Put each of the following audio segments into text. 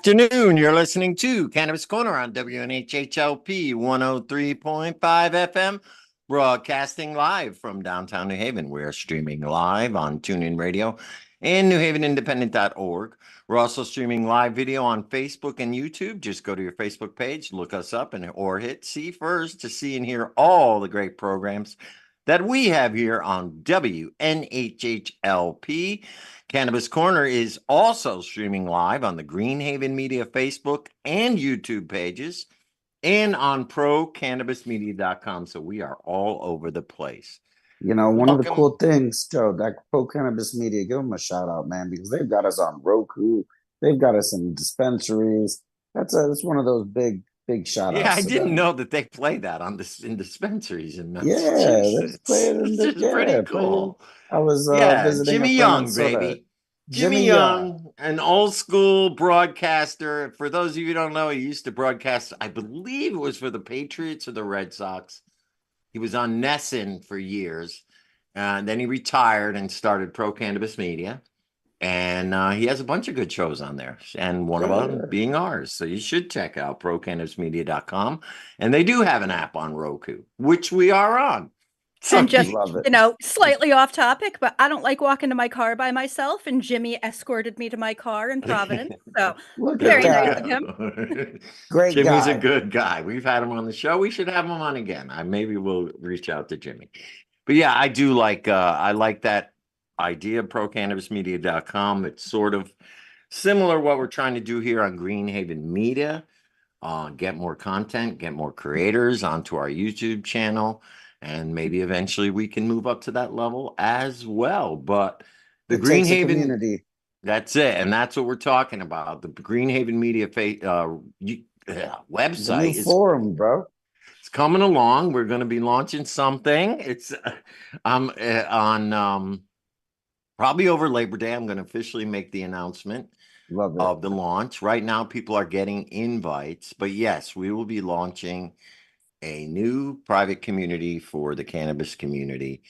Afternoon. You're listening to Cannabis Corner on WNHHLP 103.5 FM, broadcasting live from downtown New Haven. We're streaming live on TuneIn Radio and NewHavenIndependent.org. We're also streaming live video on Facebook and YouTube. Just go to your Facebook page, look us up, or hit see first to see and hear all the great programs that we have here on WNHHLP. Cannabis Corner is also streaming live on the Greenhaven Media Facebook and YouTube pages and on procannabismedia.com. So we are all over the place. You know, one of the cool things, Joe, that Pro Cannabis Media, give them a shout out, man, because they've got us on Roku. They've got us in dispensaries. That's one of those big shout outs. Yeah, I didn't know that they play that in dispensaries in Massachusetts. Yeah, this is pretty cool. I was visiting Jimmy Young, baby. Jimmy Young, an old school broadcaster. For those of you who don't know, he used to broadcast, I believe it was for the Patriots or the Red Sox. He was on Nesson for years. And then he retired and started Pro Cannabis Media. And he has a bunch of good shows on there, and one of them being ours. So you should check out procannabismedia.com. And they do have an app on Roku, which we are on. So and just, slightly off topic, but I don't like walking to my car by myself. And Jimmy escorted me to my car in Providence. So very nice of him. Great Jimmy's guy. A good guy. We've had him on the show. We should have him on again. Maybe we'll reach out to Jimmy. But yeah, I do like, I like that idea, procannabismedia.com. It's sort of similar what we're trying to do here on Greenhaven Media. Get more content, get more creators onto our YouTube channel, and maybe eventually we can move up to that level as well. But the Greenhaven community, that's it, and that's what we're talking about. The Greenhaven Media website is forum, bro. It's coming along. We're going to be launching something. It's on probably over Labor Day. I'm going to officially make the announcement of the launch. Right now, people are getting invites, but yes, we will be launching a new private community for the cannabis community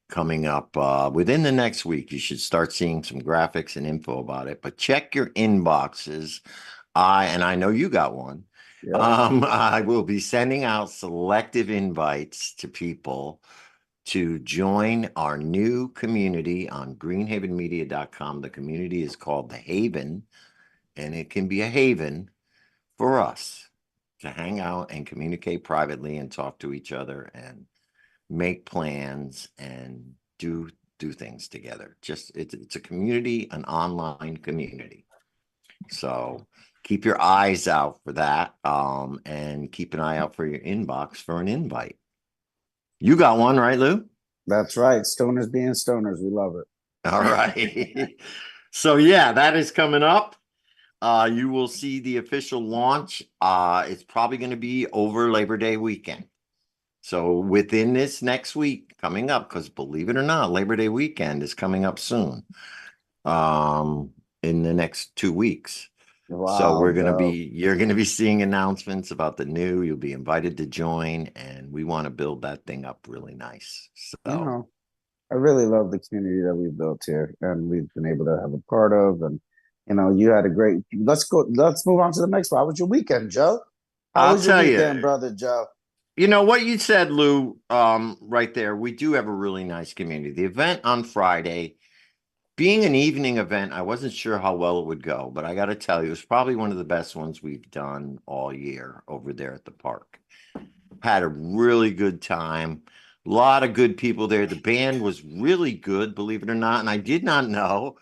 coming up within the next week. You should start seeing some graphics and info about it, but check your inboxes. I know you got one. Yeah. I will be sending out selective invites to people to join our new community on greenhavenmedia.com. The community is called The Haven, and it can be a haven for us to hang out and communicate privately and talk to each other and make plans and do things together. Just it's a community, an online community. So keep your eyes out for that, and keep an eye out for your inbox for an invite. You got one, right, Lou? That's right. Stoners being stoners. We love it. All right. So, yeah, that is coming up. You will see the official launch. It's probably going to be over Labor Day weekend. So within this next week coming up, because believe it or not, Labor Day weekend is coming up soon, in the next 2 weeks. Wow, so you're going to be seeing announcements about the new, you'll be invited to join, and we want to build that thing up really nice. So I really love the community that we've built here and we've been able to have a part of, and you had a great, let's move on to the next one. How was your weekend, Joe? How was your weekend, brother Joe? You know what you said, Lou, right there, we do have a really nice community. The event on Friday, being an evening event, I wasn't sure how well it would go, but I got to tell you, it was probably one of the best ones we've done all year over there at the park. Had a really good time. A lot of good people there. The band was really good, believe it or not. And I did not know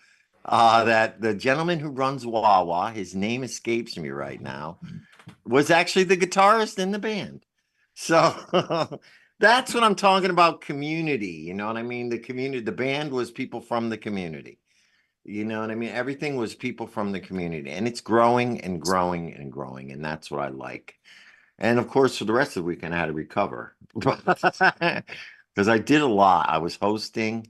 that the gentleman who runs Wawa, his name escapes me right now, was actually the guitarist in the band. So that's what I'm talking about, community. You know what I mean? The community, the band was people from the community. You know what I mean? Everything was people from the community, and it's growing and growing and growing. And that's what I like. And of course, for the rest of the weekend, I had to recover because I did a lot. I was hosting,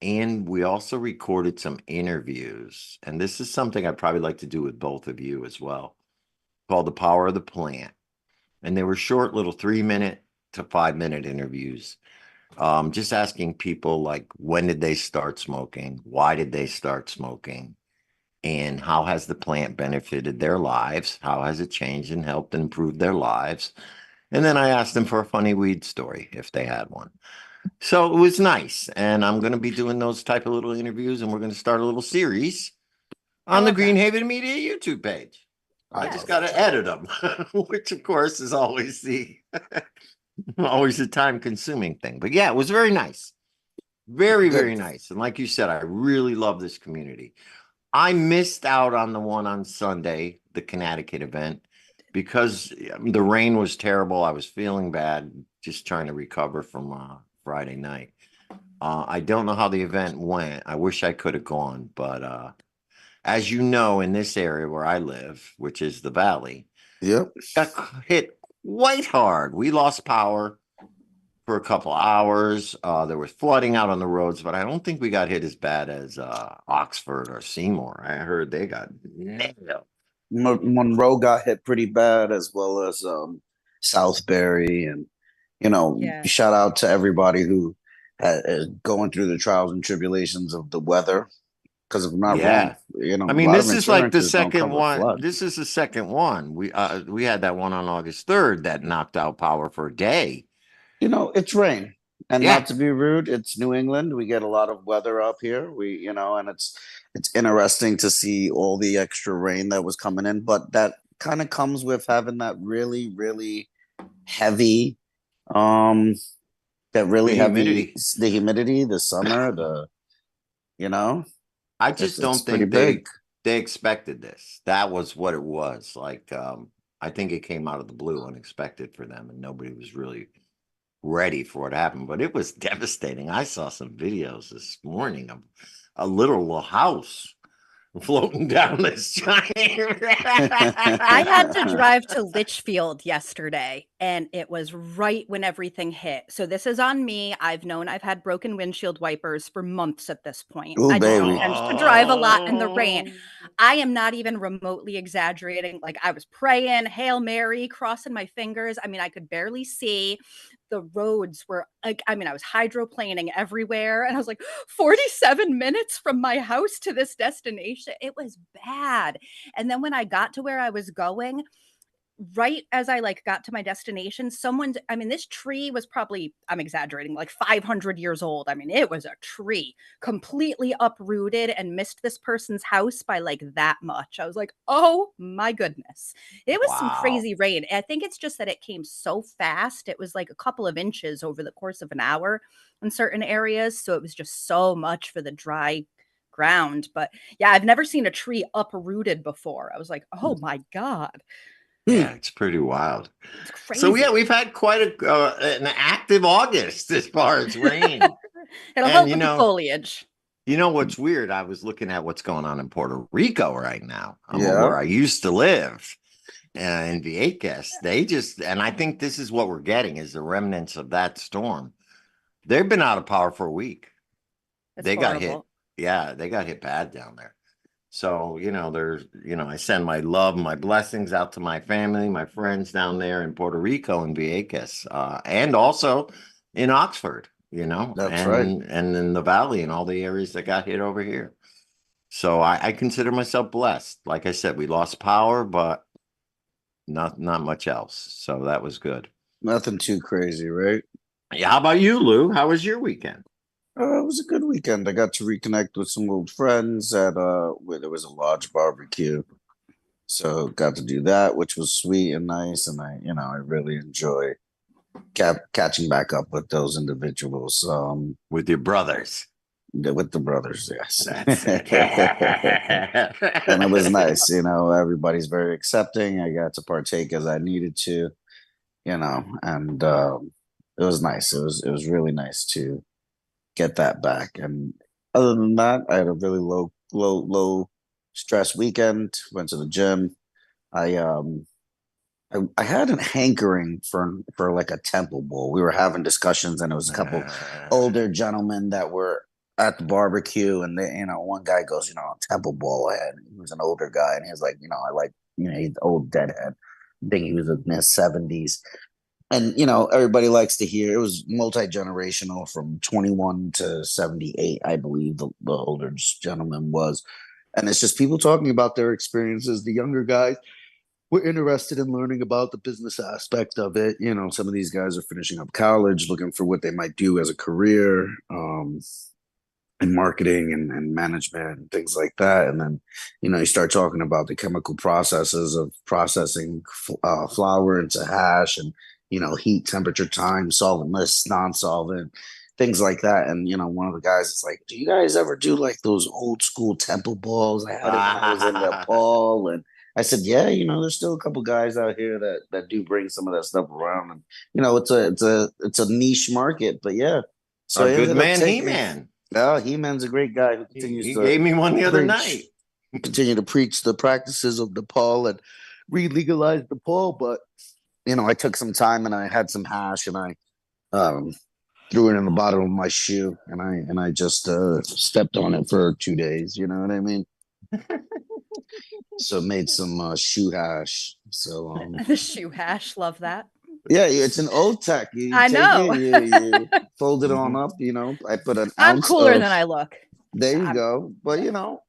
and we also recorded some interviews. And this is something I'd probably like to do with both of you as well, called The Power of the Plant. And they were short little 3-minute to 5-minute interviews, just asking people like, when did they start smoking? Why did they start smoking? and how has the plant benefited their lives? How has it changed and helped improve their lives? And then I asked them for a funny weed story if they had one. So it was nice. And I'm going to be doing those type of little interviews, and we're going to start a little series on the Greenhaven Media YouTube page. I just got to edit them, which of course is always always a time consuming thing. But yeah, it was very nice. Very, very nice. And like you said, I really love this community. I missed out on the one on Sunday, the Connecticut event, because the rain was terrible. I was feeling bad, just trying to recover from Friday night. I don't know how the event went. I wish I could have gone, but as you know, in this area where I live, which is the valley, got hit quite hard. We lost power for a couple hours. There was flooding out on the roads, but I don't think we got hit as bad as Oxford or Seymour. I heard they got nailed. Monroe got hit pretty bad, as well as Southbury, and shout out to everybody who is going through the trials and tribulations of the weather. Because if I'm not wrong, I mean, this is like the second one. This is the second one. We had that one on August 3rd that knocked out power for a day. It's rain. And not to be rude, it's New England. We get a lot of weather up here. And it's interesting to see all the extra rain that was coming in, but that kind of comes with having that really, really heavy, the humidity, the summer, I just don't think they expected this. That was what it was. Like, I think it came out of the blue, unexpected for them, and nobody was really ready for what happened. But it was devastating. I saw some videos this morning of a little house floating down this giant. I had to drive to Litchfield yesterday, and it was right when everything hit. So this is on me. I've had broken windshield wipers for months at this point. Ooh, I baby. tend to drive a lot in the rain. I am not even remotely exaggerating. Like, I was praying, Hail Mary, crossing my fingers. I mean, I could barely see. The roads were like, I was hydroplaning everywhere. And I was like, 47 minutes from my house to this destination. It was bad. And then when I got to where I was going, right as I got to my destination, this tree was probably, I'm exaggerating, like 500 years old. It was a tree completely uprooted and missed this person's house by like that much. I was like, oh my goodness. It was some crazy rain. I think it's just that it came so fast. It was like a couple of inches over the course of an hour in certain areas. So it was just so much for the dry ground. But yeah, I've never seen a tree uprooted before. I was like, oh my God. Yeah, it's pretty wild. It's crazy. So yeah, we've had quite an active August as far as rain. It'll help with the foliage. You know what's weird? I was looking at what's going on in Puerto Rico right now. Where I used to live, in Vieques. And I think this is what we're getting is the remnants of that storm. They've been out of power for a week. They got hit. Yeah, they got hit bad down there. So, I send my love, my blessings out to my family, my friends down there in Puerto Rico and Vieques, and also in Oxford, That's right. And in the valley and all the areas that got hit over here. So I consider myself blessed. Like I said, we lost power, but not much else. So that was good. Nothing too crazy, right? Yeah. How about you, Lou? How was your weekend? It was a good weekend. I got to reconnect with some old friends at where there was a large barbecue. So got to do that, which was sweet and nice. And I really enjoy catching back up with those individuals. With your brothers. With the brothers, yes. And it was nice, everybody's very accepting. I got to partake as I needed to, and it was nice. It was really nice to get that back. And other than that, I had a really low stress weekend. Went to the gym. I had a hankering for like a Temple Bowl. We were having discussions, and it was a couple older gentlemen that were at the barbecue, and they, one guy goes, Temple Bowl. He was an older guy, and he was like, I like, he's the old deadhead. I think he was in his 70s. And, everybody likes to hear, it was multi-generational from 21 to 78, I believe the older gentleman was. And it's just people talking about their experiences. The younger guys were interested in learning about the business aspect of it. You know, some of these guys are finishing up college, looking for what they might do as a career. In marketing and management and things like that. And then, you know, you start talking about the chemical processes of processing flour into hash and, you know, heat, temperature, time, solventless, non-solvent, things like that. And, you know, one of the guys is like, do you guys ever do like those old school temple balls? I had it when I was in Nepal. And I said, yeah, you know, there's still a couple guys out here that do bring some of that stuff around. And, you know, it's a niche market, but yeah. So A I good ended up man, taking He-Man. Oh, He-Man's a great guy who continues He to gave me one the other preach, night. continue to preach the practices of Nepal and re-legalize Nepal. But you know, I took some time and I had some hash and I um, threw it in the bottom of my shoe and I just stepped on it for 2 days. You know what I mean? So made some shoe hash. So The shoe hash, love that. yeah, it's an old tech. You I take know. it, you fold it on Mhm. up. You know, I put an I'm ounce cooler of. than I look. There you I'm, go. But you know,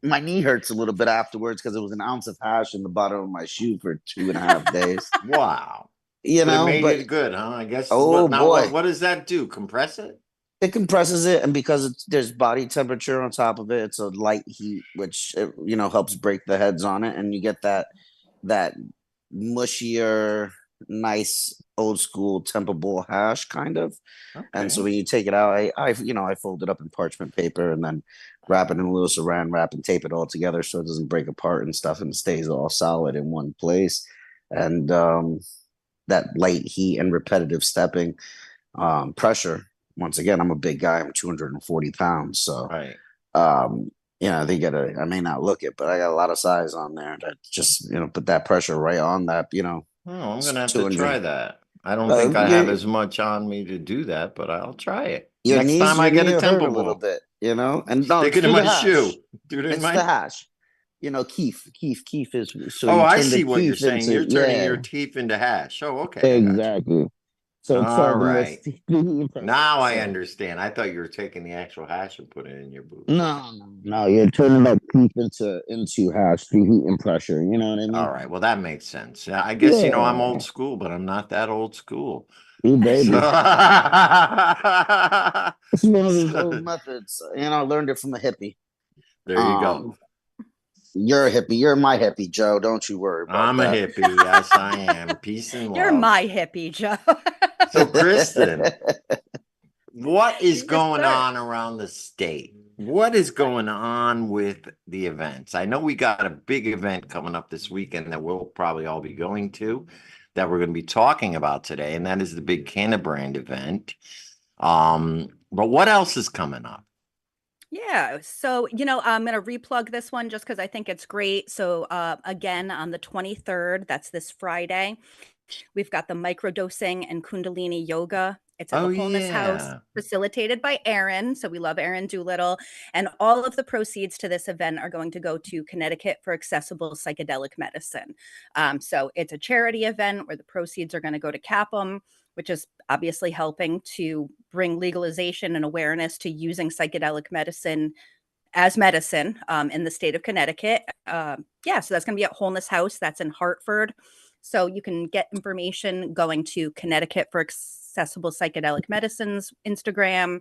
my knee hurts a little bit afterwards because it was an ounce of hash in the bottom of my shoe for 2.5 days. Wow. You But it know, made but it good, huh? I guess oh what boy, what does that do? Compress it? it compresses it, and because there's body temperature on top of it, it's a light heat, which you know helps break the heads on it, and you get that mushier, nice old school Temple Bowl hash kind of. And so Okay. when you take it out, I you know I fold it up in parchment paper and then wrap it in a little saran wrap and tape it all together so it doesn't break apart and stuff and it stays all solid in one place. And that light heat and repetitive stepping, pressure. Once again, I'm a big guy. I'm 240 pounds, so Right. um, you know they get a. I may not look it, but I got a lot of size on there that just you know put that pressure right on that. You know, Oh, I'm gonna have to 200. try that. I don't think I have Your as much on me to do that, but I'll try it. your Next knees, time your I get knee a will hurt a temple little ball. bit, you know. And no, Stick it's it in through the my hash. shoe. Do it in It's the my hash. You know, keef is so Oh, you I turn the see what you're keef saying. into You're turning yeah, your teeth into hash. Oh, okay, I got you. exactly. So it's All solventless right. heat pressure. Now I So understand. I thought you were taking the actual hash and putting it in your boots. no, you're turning that keef into hash through heat and pressure. You know what I All mean? right. Well, that makes sense. Yeah, I guess I'm Yeah, old school, but I'm not that old school. you So, baby. It's one of those old so methods. You know, I learned it from a hippie. there you go. Um, you're a hippie. You're my hippie, Joe. Don't you worry about I'm a that. hippie. Yes, I am. Peace and You're love. my hippie, Joe. So, Kristen, what is Yes, going sir. on around the state? What is going on with the events? I know we got a big event coming up this weekend that we'll probably all be going to, that we're going to be talking about today, and that is the big Cannabrand event. But what else is coming up? Yeah. So, I'm going to replug this one just because I think it's great. So, again, on the 23rd, that's this Friday, we've got the microdosing and Kundalini yoga. It's at the Oh Wholeness House, yeah. facilitated by Aaron. So we love Aaron Doolittle. And all of the proceeds to this event are going to go to Connecticut for Accessible Psychedelic Medicine. So it's a charity event where the proceeds are going to go to CAPM, which is obviously helping to bring legalization and awareness to using psychedelic medicine as medicine in the state of Connecticut. Yeah, so that's going to be at Wholeness House. That's in Hartford. So you can get information going to Connecticut for Accessible Psychedelic Medicines Instagram.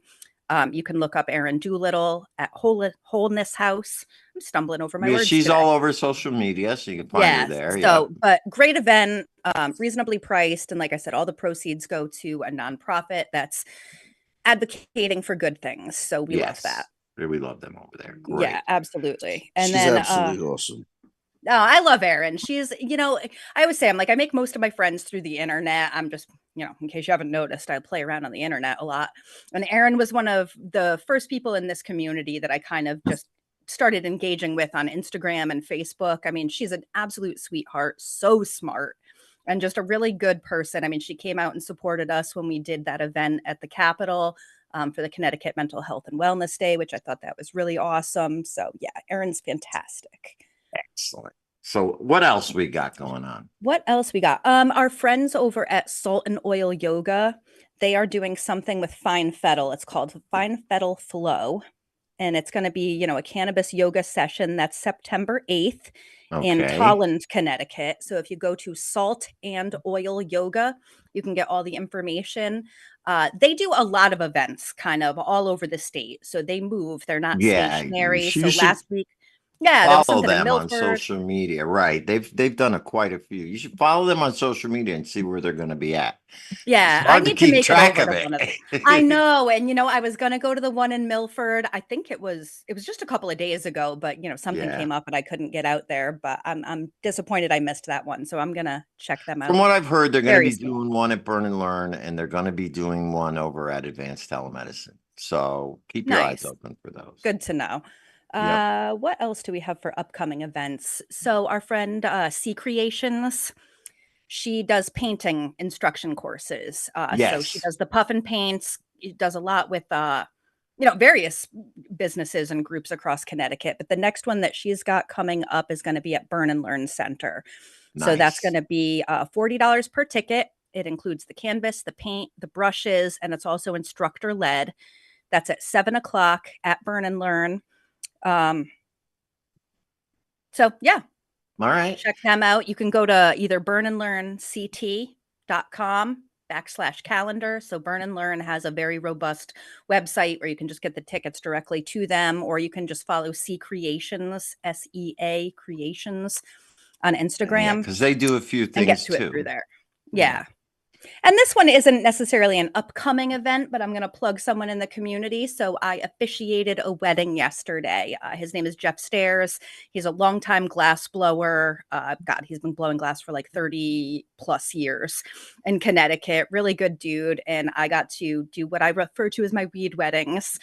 You can look up Aaron Doolittle at Wholeness House. I'm stumbling over my Yeah, words she's today. all over social media, so you can find her Yes. there. So, Yep. but great event, reasonably priced. And like I said, all the proceeds go to a nonprofit that's advocating for good things. So we love that. Yes. We love them over there. Yeah, Great. absolutely. And She's then absolutely awesome. oh, I love Erin. She's, I always say I make most of my friends through the internet. I'm just, in case you haven't noticed, I play around on the internet a lot. And Erin was one of the first people in this community that I kind of just started engaging with on Instagram and Facebook. I mean, she's an absolute sweetheart, so smart, and just a really good person. I mean, she came out and supported us when we did that event at the Capitol for the Connecticut Mental Health and Wellness Day, which I thought that was really awesome. So yeah, Erin's fantastic. Excellent. So what else we got going on? What else we got? Our friends over at Salt and Oil Yoga, they are doing something with fine fettle. It's called Fine Fettle Flow. and it's going to be, a cannabis yoga session. That's September 8th in Okay. Tolland, Connecticut. So if you go to Salt and Oil Yoga, you can get all the information. They do a lot of events kind of all over the state. So they move, they're not Yeah, you stationary. So should last week, yeah, there was follow something in them on Milford. social media. Right. They've done quite a few. You should follow them on social media and see where they're going to be at. It's Yeah, I hard to need to keep make it track over of to one of them. I it. know, and I was gonna go to the one in Milford. I think it was just a couple of days ago, but something Yeah. came up and I couldn't get out there. But I'm disappointed I missed that one, so I'm gonna check them From out what I've heard, they're going to very be soon. doing one at Burn and Learn, and they're going to be doing one over at Advanced Telemedicine. So keep your eyes Nice, open for those. good to know. Yep. What else do we have for upcoming events? So our friend C Creations, she does painting instruction courses. So she Yes. does the puff and paints. Does a lot with various businesses and groups across Connecticut. But the next one that she's got coming up is going to be at Burn and Learn Center. So that's going Nice. to be $40 per ticket. It includes the canvas, the paint, the brushes, and it's also instructor led. That's at 7 o'clock at Burn and Learn. Um, so yeah, All right. check them out. You can go to either burnandlearnct.com/calendar. So Burn and Learn has a very robust website where you can just get the tickets directly to them, or you can just follow C Creations, SEA Creations on Yeah, Instagram because they do a few and get things to it through too. there. Yeah. Yeah. And this one isn't necessarily an upcoming event, but I'm going to plug someone in the community. So I officiated a wedding yesterday. His name is Jeff Stairs. He's a longtime glass blower. God, he's been blowing glass for like 30 plus years in Connecticut. Really good dude. And I got to do what I refer to as my weed weddings.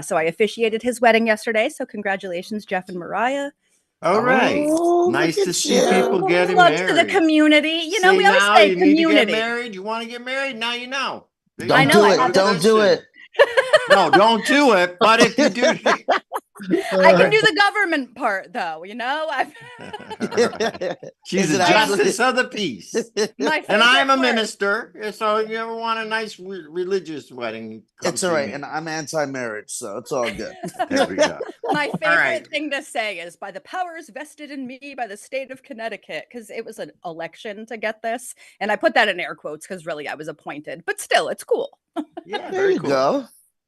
So I officiated his wedding yesterday. So congratulations, Jeff and Mariah. All right. Oh, look Nice to at see people Little you. getting plugs to the married. community. See We always now, say you need to get community. married. You want to get married? Now you know. There you I Don't know do go. I Go it. had to this. Don't do Christian. it. No, don't do it. But if you do, I can do the government part, though. she's Is a it justice actually? of the peace. My And I'm favorite a part. minister. So if you ever want a nice religious wedding, come It's all see right, me. and I'm anti-marriage, so it's all good. There we go. My All right. favorite thing to say is by the powers vested in me by the state of Connecticut, because it was an election to get this. And I put that in air quotes because really I was appointed, but still, it's cool. Yeah, There very you cool. go.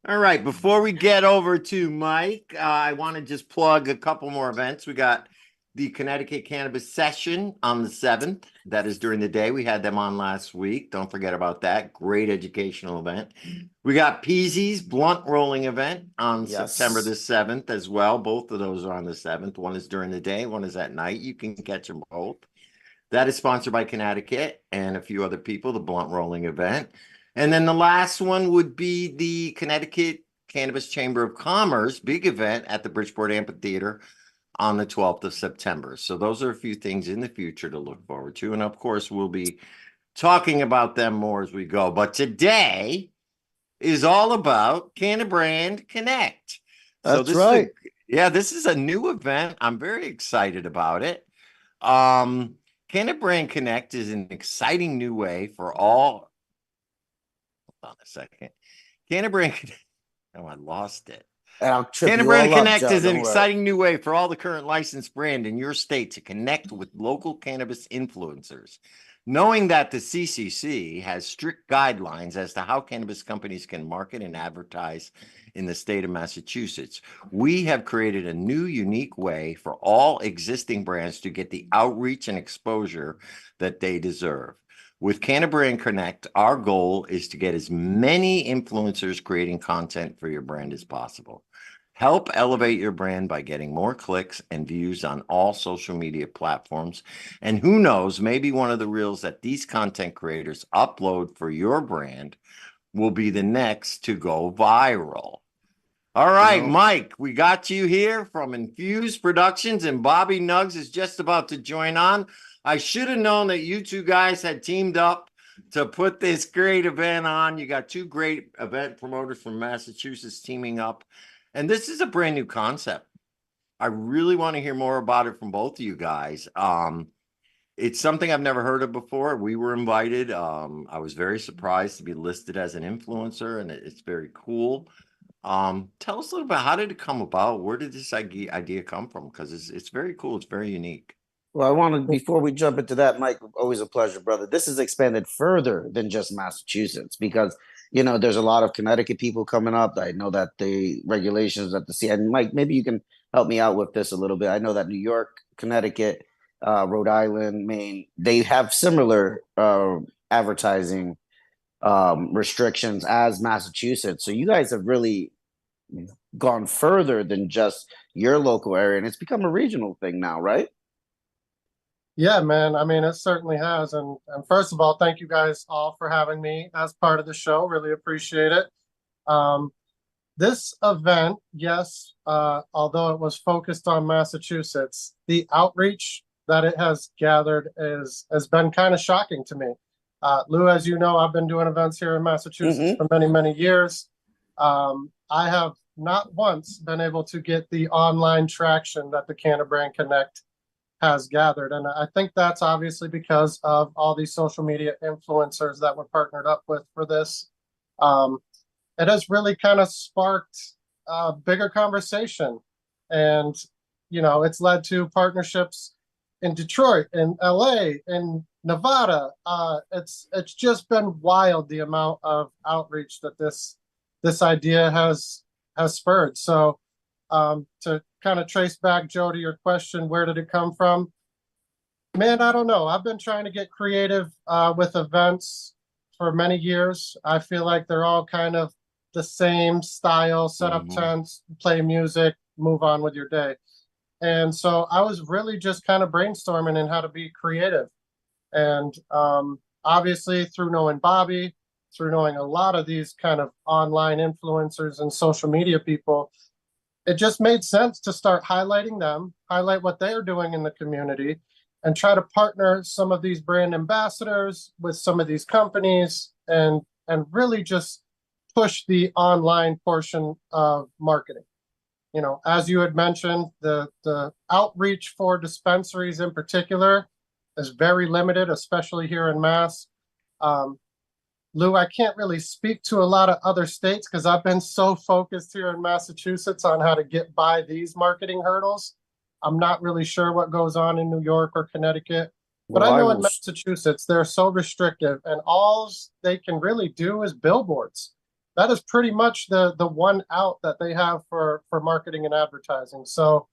All right. Before we get over to Mike, I want to just plug a couple more events. We got the Connecticut Cannabis Session on the 7th. That is during the day. We had them on last week. Don't forget about that. Great educational event. We got Peasy's Blunt Rolling event on September the Yes. 7th as well. Both of those are on the 7th. One is during the day, one is at night. You can catch them both. That is sponsored by Connecticut and a few other people, the Blunt Rolling event. And then the last one would be the Connecticut Cannabis Chamber of Commerce big event at the Bridgeport Amphitheater on the 12th of September. So those are a few things in the future to look forward to. And of course, we'll be talking about them more as we go. But today is all about Cannabrand Connect. So That's this is right. this is a new event. I'm very excited about it. Cannabrand Connect is an exciting new way for all. Hold on a second. Cannabrand. Oh, I lost it. And I'll trip you Cannabrand all up, Connect Joe. is an Don't worry. exciting new way for all the current licensed brand in your state to connect with local cannabis influencers. Knowing that the CCC has strict guidelines as to how cannabis companies can market and advertise in the state of Massachusetts, we have created a new, unique way for all existing brands to get the outreach and exposure that they deserve. With Cannabrand Connect, our goal is to get as many influencers creating content for your brand as possible. Help elevate your brand by getting more clicks and views on all social media platforms. And who knows, maybe one of the reels that these content creators upload for your brand will be the next to go viral. All right, Mike, we got you here from Infused Productions, and Bobby Nuggs is just about to join on. I should have known that you two guys had teamed up to put this great event on. You got two great event promoters from Massachusetts teaming up. And this is a brand new concept. I really want to hear more about it from both of you guys. It's something I've never heard of before. We were invited. I was very surprised to be listed as an influencer, and it's very cool. Tell us a little bit, how did it come about? Where did this idea come from? Because it's very cool. It's very unique. Well, I want to, before we jump into that, Mike, always a pleasure, brother. This is expanded further than just Massachusetts because, there's a lot of Connecticut people coming up. I know that the regulations at the sea, and Mike, maybe you can help me out with this a little bit. I know that New York, Connecticut, Rhode Island, Maine, they have similar advertising restrictions as Massachusetts. So you guys have really gone further than just your local area, and it's become a regional thing now, right? Yeah, man. I mean, it certainly has. And first of all, thank you guys all for having me as part of the show. Really appreciate it. Um, this event, yes, although it was focused on Massachusetts, the outreach that it has gathered has been kind of shocking to me. Lou, as you know, I've been doing events here in Massachusetts for many, many years. I have not once been able to get the online traction that the Cannabrand Connect has gathered. And I think that's obviously because of all these social media influencers that we're partnered up with for this. It has really kind of sparked a bigger conversation. And, it's led to partnerships in Detroit, in LA, in Nevada. It's just been wild the amount of outreach that this idea has spurred. So to kind of trace back, Joe, to your question, where did it come from? Man, I don't know. I've been trying to get creative with events for many years. I feel like they're all kind of the same style, set up tents, play music, move on with your day. And so I was really just kind of brainstorming in how to be creative. And obviously through knowing Bobby, through knowing a lot of these kind of online influencers and social media people, it just made sense to start highlighting them, highlight what they're doing in the community, and try to partner some of these brand ambassadors with some of these companies and really just push the online portion of marketing. As you had mentioned, the outreach for dispensaries in particular is very limited, especially here in Mass. Lou, I can't really speak to a lot of other states because I've been so focused here in Massachusetts on how to get by these marketing hurdles. I'm not really sure what goes on in New York or Connecticut, but I know in Massachusetts, they're so restrictive and all they can really do is billboards. That is pretty much the one out that they have for marketing and advertising. So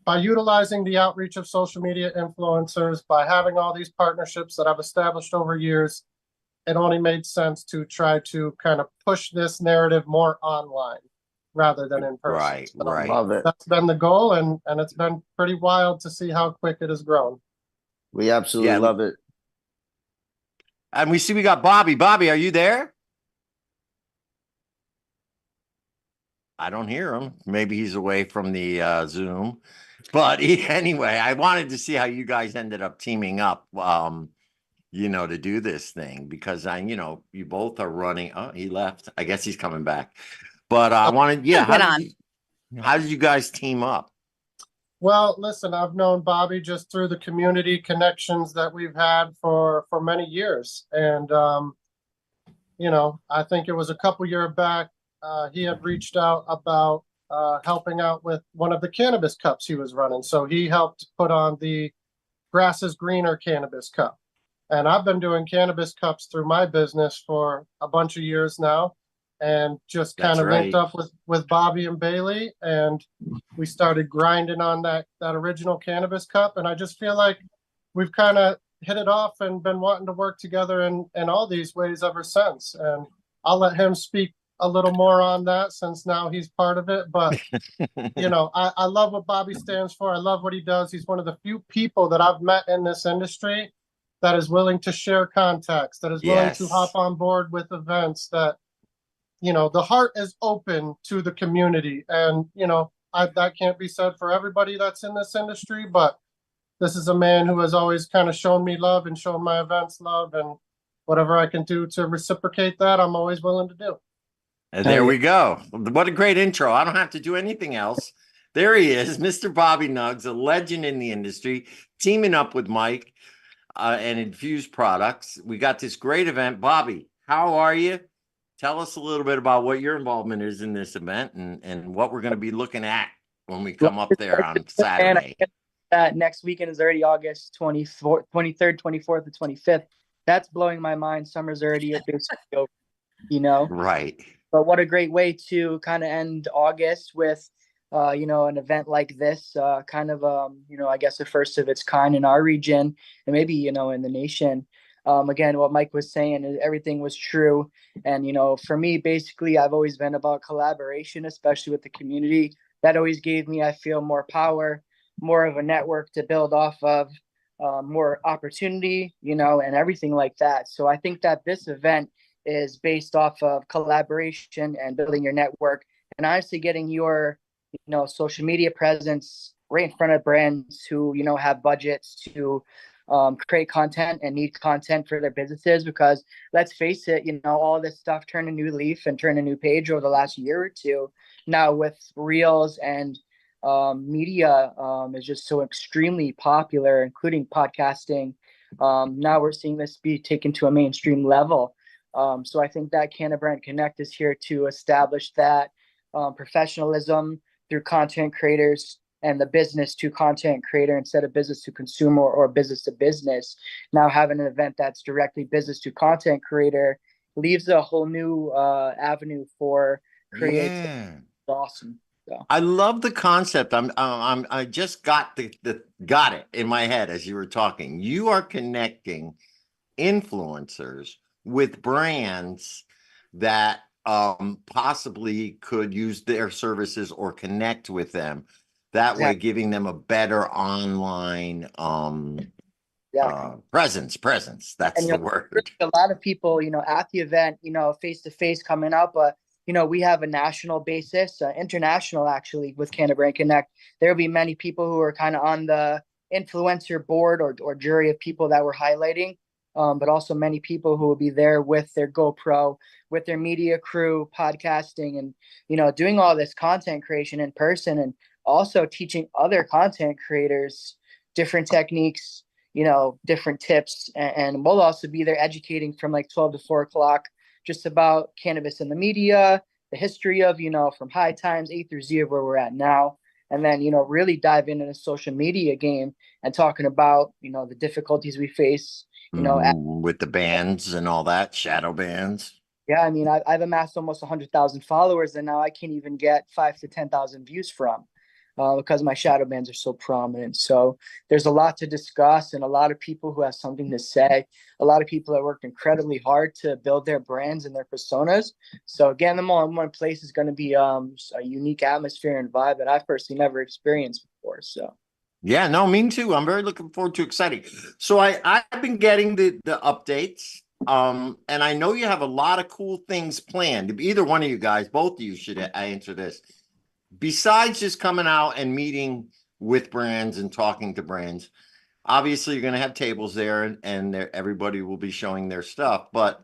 by utilizing the outreach of social media influencers, by having all these partnerships that I've established over years, it only made sense to try to kind of push this narrative more online rather than in person. Right, so right. Love it. That's been the goal, and it's been pretty wild to see how quick it has grown. We absolutely love it. And we got Bobby. Bobby, are you there? I don't hear him. Maybe he's away from the Zoom. But anyway, I wanted to see how you guys ended up teaming up, to do this thing because you both are running. Oh, he left. I guess he's coming back. But I wanted, how did you guys team up? Well, listen, I've known Bobby just through the community connections that we've had for many years. And, I think it was a couple years back, he had reached out about helping out with one of the cannabis cups he was running. So he helped put on the Grass is Greener Cannabis Cup. And I've been doing cannabis cups through my business for a bunch of years now, and just kind of linked up with Bobby and Bailey, and we started grinding on that original cannabis cup. And I just feel like we've kind of hit it off and been wanting to work together in all these ways ever since. And I'll let him speak a little more on that since now he's part of it. But, I love what Bobby stands for. I love what he does. He's one of the few people that I've met in this industry that is willing to share contacts, that is willing to hop on board with events, that, the heart is open to the community. And, that can't be said for everybody that's in this industry, but this is a man who has always kind of shown me love and shown my events love, and whatever I can do to reciprocate that, I'm always willing to do. And there we go. What a great intro. I don't have to do anything else. There he is, Mr. Bobby Nuggs, a legend in the industry, teaming up with Mike and Infused Products. We got this great event. Bobby, how are you? Tell us a little bit about what your involvement is in this event and what we're going to be looking at when we come up there on Saturday. Next weekend is already August 24th, 23rd, 24th, and 25th. That's blowing my mind. Summer's already basically over, you know? Right. But what a great way to kind of end August with, an event like this, I guess the first of its kind in our region and maybe, in the nation. Again, what Mike was saying, everything was true. And, for me, basically, I've always been about collaboration, especially with the community. That always gave me, I feel, more power, more of a network to build off of, more opportunity, and everything like that. So I think that this event is based off of collaboration and building your network and honestly getting your, social media presence right in front of brands who, have budgets to create content and need content for their businesses. Because let's face it, all this stuff turned a new leaf and turned a new page over the last year or two. Now with reels and media is just so extremely popular, including podcasting. Now we're seeing this be taken to a mainstream level. So I think that Canna Brand Connect is here to establish that professionalism through content creators and the business to content creator instead of business to consumer or business to business. Now having an event that's directly business to content creator leaves a whole new avenue for creative. Yeah. It's awesome. So. I love the concept. I just got got it in my head as you were talking. You are connecting influencers with brands that possibly could use their services or connect with them. That way, giving them a better online presence. That's the word. A lot of people, at the event, face to face coming up, but we have a national basis, international actually, with Canna Brand Connect. There will be many people who are kind of on the influencer board or jury of people that we're highlighting, but also many people who will be there with their GoPro, with their media crew, podcasting, and doing all this content creation in person, and also teaching other content creators different techniques, different tips, and we'll also be there educating from like 12 to 4 o'clock. Just about cannabis in the media, the history of, from high times A through Z of where we're at now. And then, really dive into the social media game and talking about, the difficulties we face, with the bans and all that, shadow bans. Yeah, I mean, I've amassed almost 100,000 followers, and now I can't even get 5 to 10,000 views from. Because my shadow bans are so prominent. So there's a lot to discuss and a lot of people who have something to say. A lot of people that worked incredibly hard to build their brands and their personas. So again, them all in one place is going to be a unique atmosphere and vibe that I've personally never experienced before. So. Yeah, no, me too. I'm very looking forward to exciting. So I've been getting the updates. And I know you have a lot of cool things planned. Either one of you guys, both of you should answer this. Besides just coming out and meeting with brands and talking to brands, obviously you're going to have tables there and everybody will be showing their stuff. But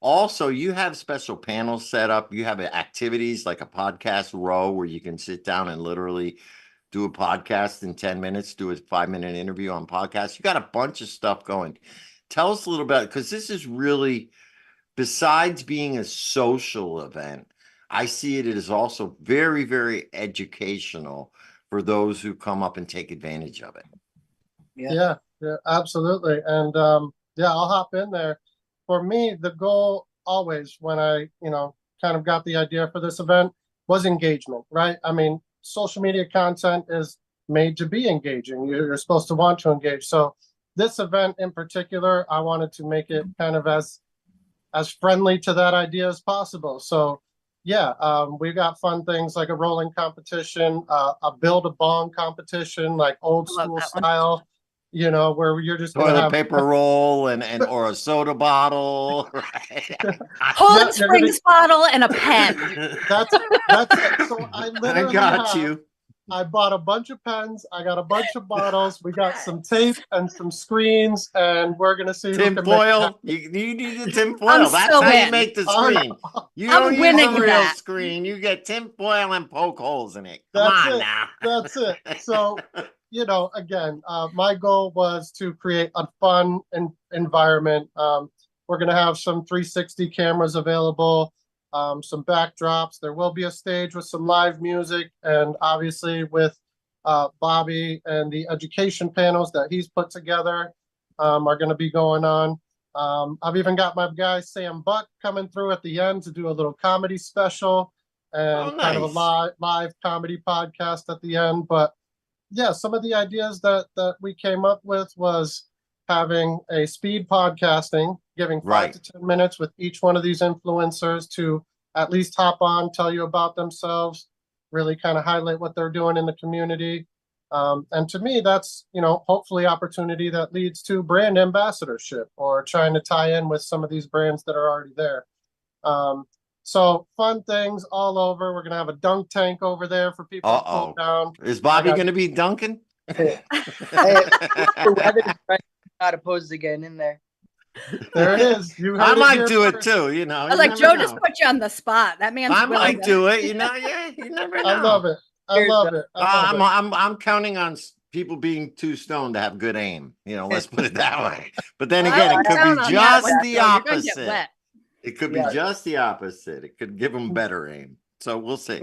also you have special panels set up. You have activities like a podcast row where you can sit down and literally do a podcast in 10 minutes, do a 5-minute interview on podcast. You got a bunch of stuff going. Tell us a little bit, because this is really, besides being a social event, I see it as also very, very educational for those who come up and take advantage of it. Yeah, absolutely. And I'll hop in there. For me, the goal always when I, kind of got the idea for this event was engagement, right? I mean, social media content is made to be engaging. You're supposed to want to engage. So this event in particular, I wanted to make it kind of as friendly to that idea as possible. So yeah, we got fun things like a rolling competition, a build a bong competition, like old school style, where you're just going to have paper roll and or a soda bottle, right? Poland Springs bottle and a pen. That's it. So I literally I bought a bunch of pens. I got a bunch of bottles. We got some tape and some screens, and we're gonna see tin foil. You need a tin foil. That's how you make the screen. You don't use a real screen. You get tin foil and poke holes in it. Come on now. That's it. So, again, my goal was to create a fun environment. We're gonna have some 360 cameras available. some backdrops. There will be a stage with some live music, and obviously with Bobby and the education panels that he's put together are going to be going on. I've even got my guy Sam Buck coming through at the end to do a little comedy special and kind of a live comedy podcast at the end. But yeah, some of the ideas that we came up with was having a speed podcasting, giving 5 to 10 minutes with each one of these influencers to at least hop on, tell you about themselves, really kind of highlight what they're doing in the community. And to me, that's, hopefully opportunity that leads to brand ambassadorship or trying to tie in with some of these brands that are already there. So fun things all over. We're going to have a dunk tank over there for people to cool down. Is Bobby going to be dunking? Hey, the weather's right. Not opposed to getting in there. There it is. I might do it too. I was like, Joe just put you on the spot. That man's. I might do it. Yeah, you never know. I love it. I'm counting on people being too stoned to have good aim. Let's put it that way. But then again, it could be just the opposite. It could be just the opposite. It could give them better aim. So we'll see.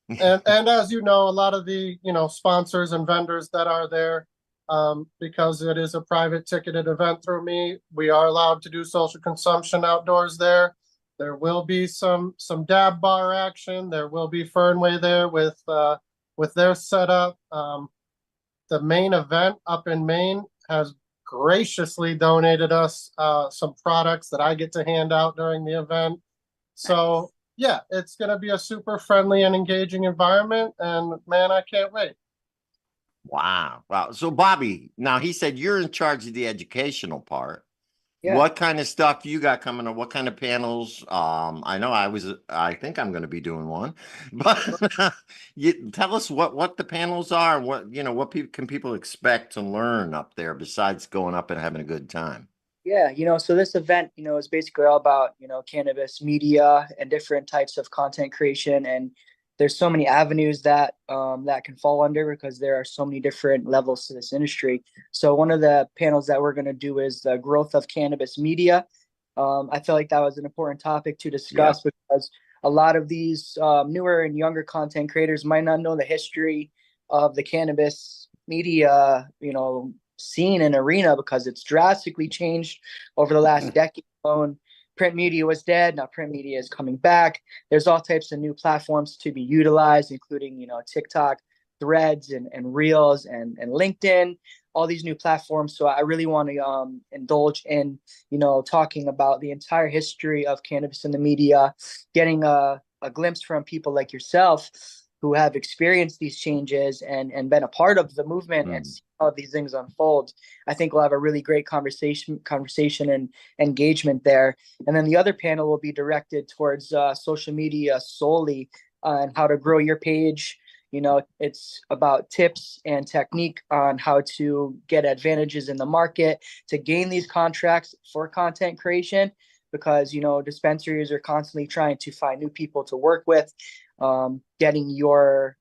And as you know, a lot of the sponsors and vendors that are there, because it is a private ticketed event through me, we are allowed to do social consumption outdoors there. There will be some dab bar action. There will be Fernway there with their setup. The main event up in Maine has graciously donated us some products that I get to hand out during the event. So yeah, it's going to be a super friendly and engaging environment, and man, I can't wait. Wow. So Bobby, now he said you're in charge of the educational part. Yeah. What kind of stuff you got coming up? What kind of panels? I think I'm going to be doing one, but tell us what the panels are. What can people expect to learn up there besides going up and having a good time? Yeah, so this event, is basically all about, cannabis media and different types of content creation. And there's so many avenues that that can fall under because there are so many different levels to this industry. So one of the panels that we're going to do is the growth of cannabis media. I feel like that was an important topic to discuss because a lot of these newer and younger content creators might not know the history of the cannabis media, scene and arena because it's drastically changed over the last decade alone. Print media was dead. Now print media is coming back. There's all types of new platforms to be utilized, including, TikTok, Threads, and Reels, and LinkedIn, all these new platforms. So I really want to indulge in, talking about the entire history of cannabis in the media, getting a glimpse from people like yourself who have experienced these changes and been a part of the movement and see how these things unfold. I think we'll have a really great conversation and engagement there. And then the other panel will be directed towards social media solely and how to grow your page. It's about tips and technique on how to get advantages in the market to gain these contracts for content creation, because, dispensaries are constantly trying to find new people to work with. Getting your,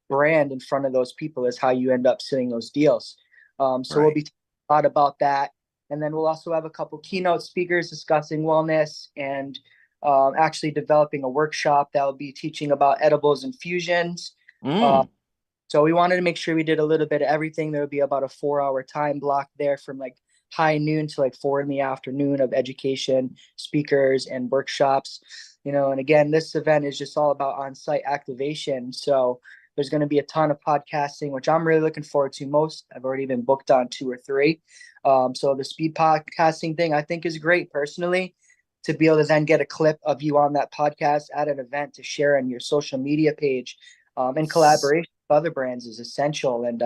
brand in front of those people is how you end up seeing those deals. So we'll be talking a lot about that. And then we'll also have a couple keynote speakers discussing wellness and actually developing a workshop that will be teaching about edibles and fusions. So we wanted to make sure we did a little bit of everything. There would be about a 4-hour time block there from like high noon to like 4 in the afternoon of education, speakers, and workshops. And again, this event is just all about on-site activation. So there's going to be a ton of podcasting, which I'm really looking forward to most. I've already been booked on 2 or 3. So the speed podcasting thing I think is great personally, to be able to then get a clip of you on that podcast at an event to share on your social media page, and collaboration with other brands is essential. And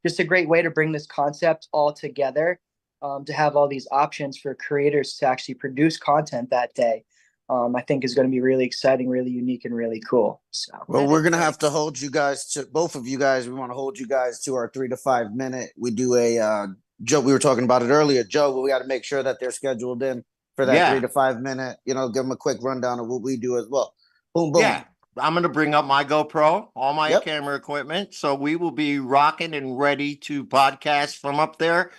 just a great way to bring this concept all together, to have all these options for creators to actually produce content that day. I think is going to be really exciting, really unique, and really cool. So, well, we're going to have to hold you guys to both of you guys. We want to hold you guys to our 3 to 5 minute. We do a Joe. We were talking about it earlier, Joe, but we got to make sure that they're scheduled in for that 3 to 5 minute, give them a quick rundown of what we do as well. Boom, boom. Yeah. I'm going to bring up my GoPro, all my camera equipment. So we will be rocking and ready to podcast from up there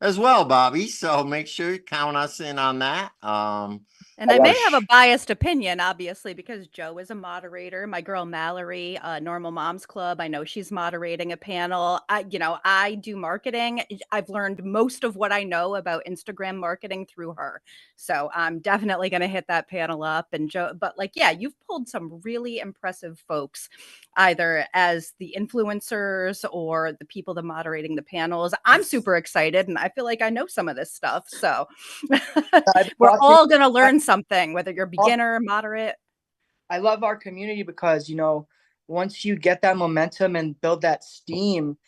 as well, Bobby. So make sure you count us in on that. And I may have a biased opinion, obviously, because Joe is a moderator. My girl Mallory, Normal Moms Club, I know she's moderating a panel. I do marketing. I've learned most of what I know about Instagram marketing through her. So I'm definitely going to hit that panel up. And Joe, but like, yeah, you've pulled some really impressive folks, either as the influencers or the people that moderating the panels. I'm super excited, and I feel like I know some of this stuff. So we're all going to learn something, whether you're beginner, moderate. I love our community because, once you get that momentum and build that steam,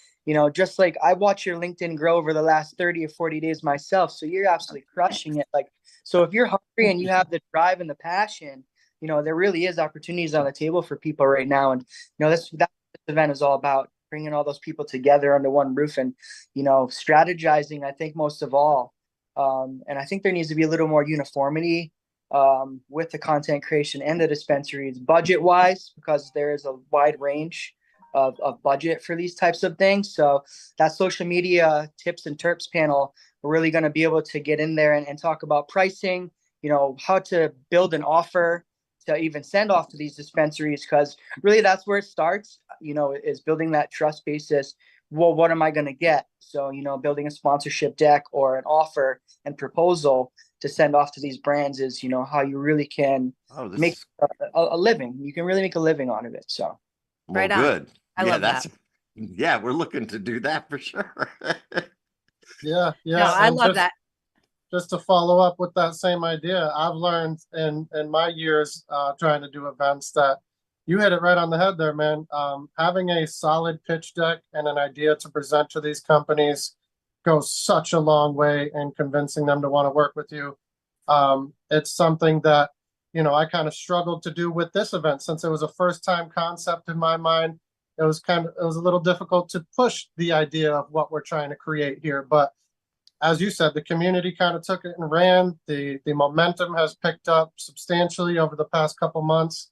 just like I watch your LinkedIn grow over the last 30 or 40 days myself. So you're absolutely crushing it. Like, so if you're hungry and you have the drive and the passion, there really is opportunities on the table for people right now. And, that's what this event is all about, bringing all those people together under one roof and, strategizing, I think most of all. And I think there needs to be a little more uniformity with the content creation and the dispensaries budget wise, because there is a wide range of budget for these types of things. So that social media tips and terps panel, we're really going to be able to get in there and talk about pricing, how to build an offer to even send off to these dispensaries, because really that's where it starts, is building that trust basis. Well, what am I going to get? So, building a sponsorship deck or an offer and proposal to send off to these brands is, how you really can make a living. You can really make a living out of it. So, well, good. I love that. Yeah, we're looking to do that for sure. Yeah. No, I love that. Just to follow up with that same idea, I've learned in my years trying to do events that you hit it right on the head there, man. Having a solid pitch deck and an idea to present to these companies goes such a long way in convincing them to want to work with you. It's something that, I kind of struggled to do with this event since it was a first time concept in my mind. It was a little difficult to push the idea of what we're trying to create here. But as you said, the community kind of took it and ran. The momentum has picked up substantially over the past couple months.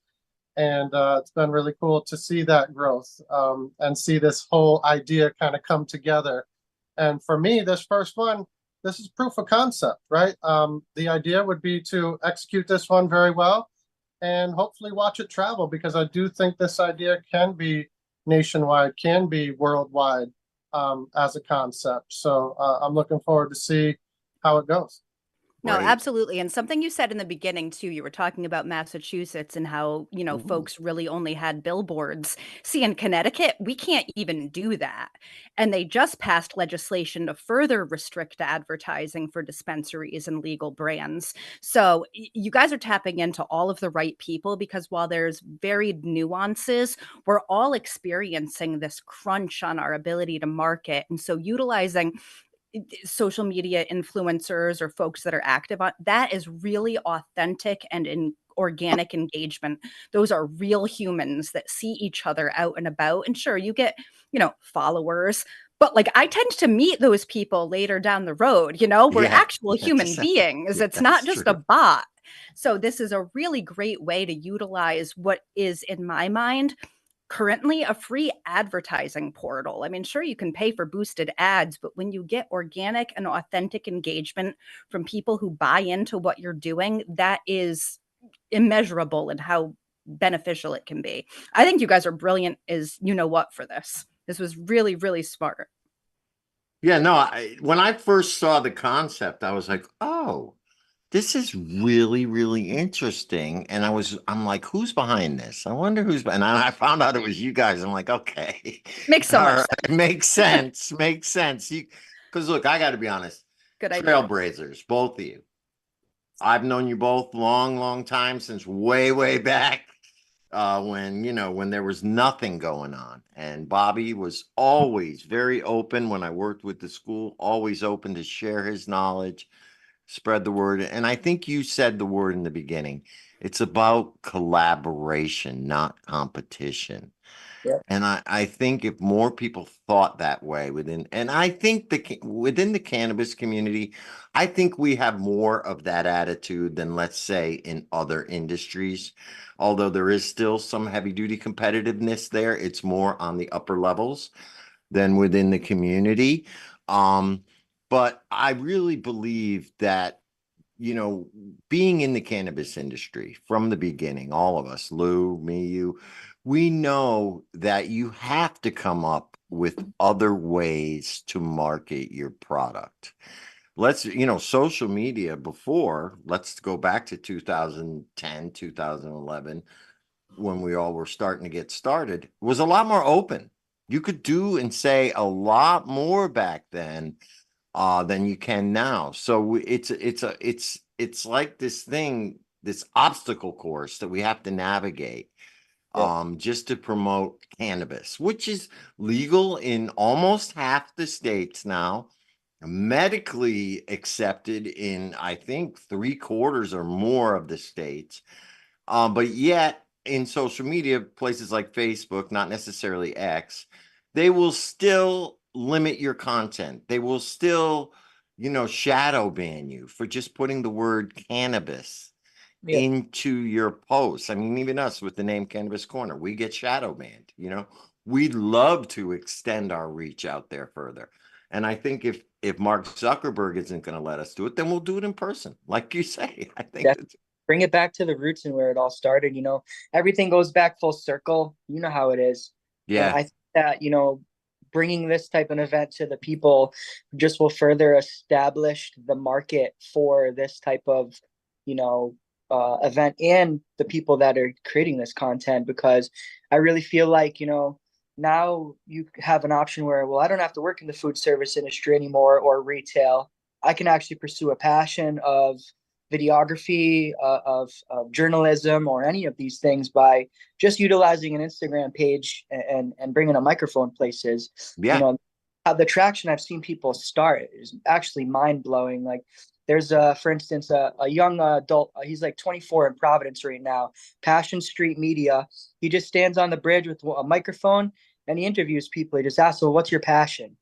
And it's been really cool to see that growth and see this whole idea kind of come together. And for me, this first one, this is proof of concept, right? The idea would be to execute this one very well and hopefully watch it travel, because I do think this idea can be nationwide, can be worldwide as a concept. So I'm looking forward to see how it goes. No, absolutely. And something you said in the beginning too, you were talking about Massachusetts and how, folks really only had billboards. See, in Connecticut, we can't even do that. And they just passed legislation to further restrict advertising for dispensaries and legal brands. So you guys are tapping into all of the right people, because while there's varied nuances, we're all experiencing this crunch on our ability to market. And so utilizing social media influencers or folks that are active on that is really authentic and in organic engagement. Those are real humans that see each other out and about. And sure, you get, followers, but like I tend to meet those people later down the road, we're actual human beings. It's not just a bot. So this is a really great way to utilize what is, in my mind, currently a free advertising portal. I mean, sure, you can pay for boosted ads, but when you get organic and authentic engagement from people who buy into what you're doing, that is immeasurable in how beneficial it can be. I think you guys are brilliant what for this. This was really, really smart. Yeah, no, when I first saw the concept, I was like, oh, this is really, really interesting. And I'm like, who's behind this? I wonder who's behind. And I found out it was you guys. I'm like, okay. Makes so much sense. Makes sense. Makes sense. Because look, I got to be honest. Good idea. Trailblazers, both of you. I've known you both long, long time, since way, way back when there was nothing going on. And Bobby was always very open when I worked with the school, always open to share his knowledge, spread the word. And I think you said the word in the beginning. It's about collaboration, not competition. Yeah. And I think if more people thought that way and I think within the cannabis community, I think we have more of that attitude than, let's say, in other industries. Although there is still some heavy duty competitiveness there, it's more on the upper levels than within the community. But I really believe that you know, being in the cannabis industry from the beginning, all of us, Lou, me, you, we know that you have to come up with other ways to market your product. Let's, social media before, let's go back to 2010, 2011, when we all were starting to get started, was a lot more open. You could do and say a lot more back then than you can now. So it's like this thing, this obstacle course that we have to navigate Yeah. just to promote cannabis, which is legal in almost half the states now, medically accepted in I think three-quarters or more of the states. But yet in social media, places like Facebook, not necessarily X, they will still limit your content. They will still, shadow ban you for just putting the word cannabis Yeah. into your posts. I mean, even us with the name Cannabis Corner, we get shadow banned, We'd love to extend our reach out there further. And I think if Mark Zuckerberg isn't going to let us do it, then we'll do it in person. Like you say, I think that's Bring it back to the roots and where it all started. Everything goes back full circle. You know how it is. And yeah. I think that, bringing this type of event to the people just will further establish the market for this type of, event and the people that are creating this content. Because I really feel like, now you have an option where, well, I don't have to work in the food service industry anymore or retail. I can actually pursue a passion of videography, of journalism, or any of these things by just utilizing an Instagram page and bringing a microphone places. Yeah. The traction I've seen people start is actually mind blowing. Like there's for instance, a young adult. He's like 24 in Providence right now. Passion Street Media. He just stands on the bridge with a microphone and he interviews people. He just asks, "Well, what's your passion?"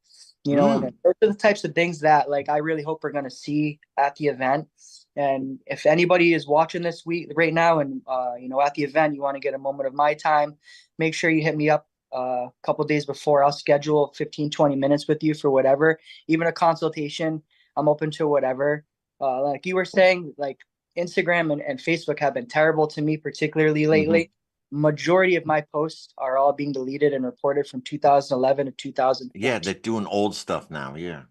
And those are the types of things that like I really hope we're going to see at the event. And if anybody is watching this week right now and at the event you want to get a moment of my time, make sure you hit me up a couple days before. I'll schedule 15-20 minutes with you for whatever, even a consultation. I'm open to whatever. Like you were saying, like Instagram and Facebook have been terrible to me, particularly lately. Majority of my posts are all being deleted and reported from 2011 to 2014. Yeah, they're doing old stuff now. Yeah.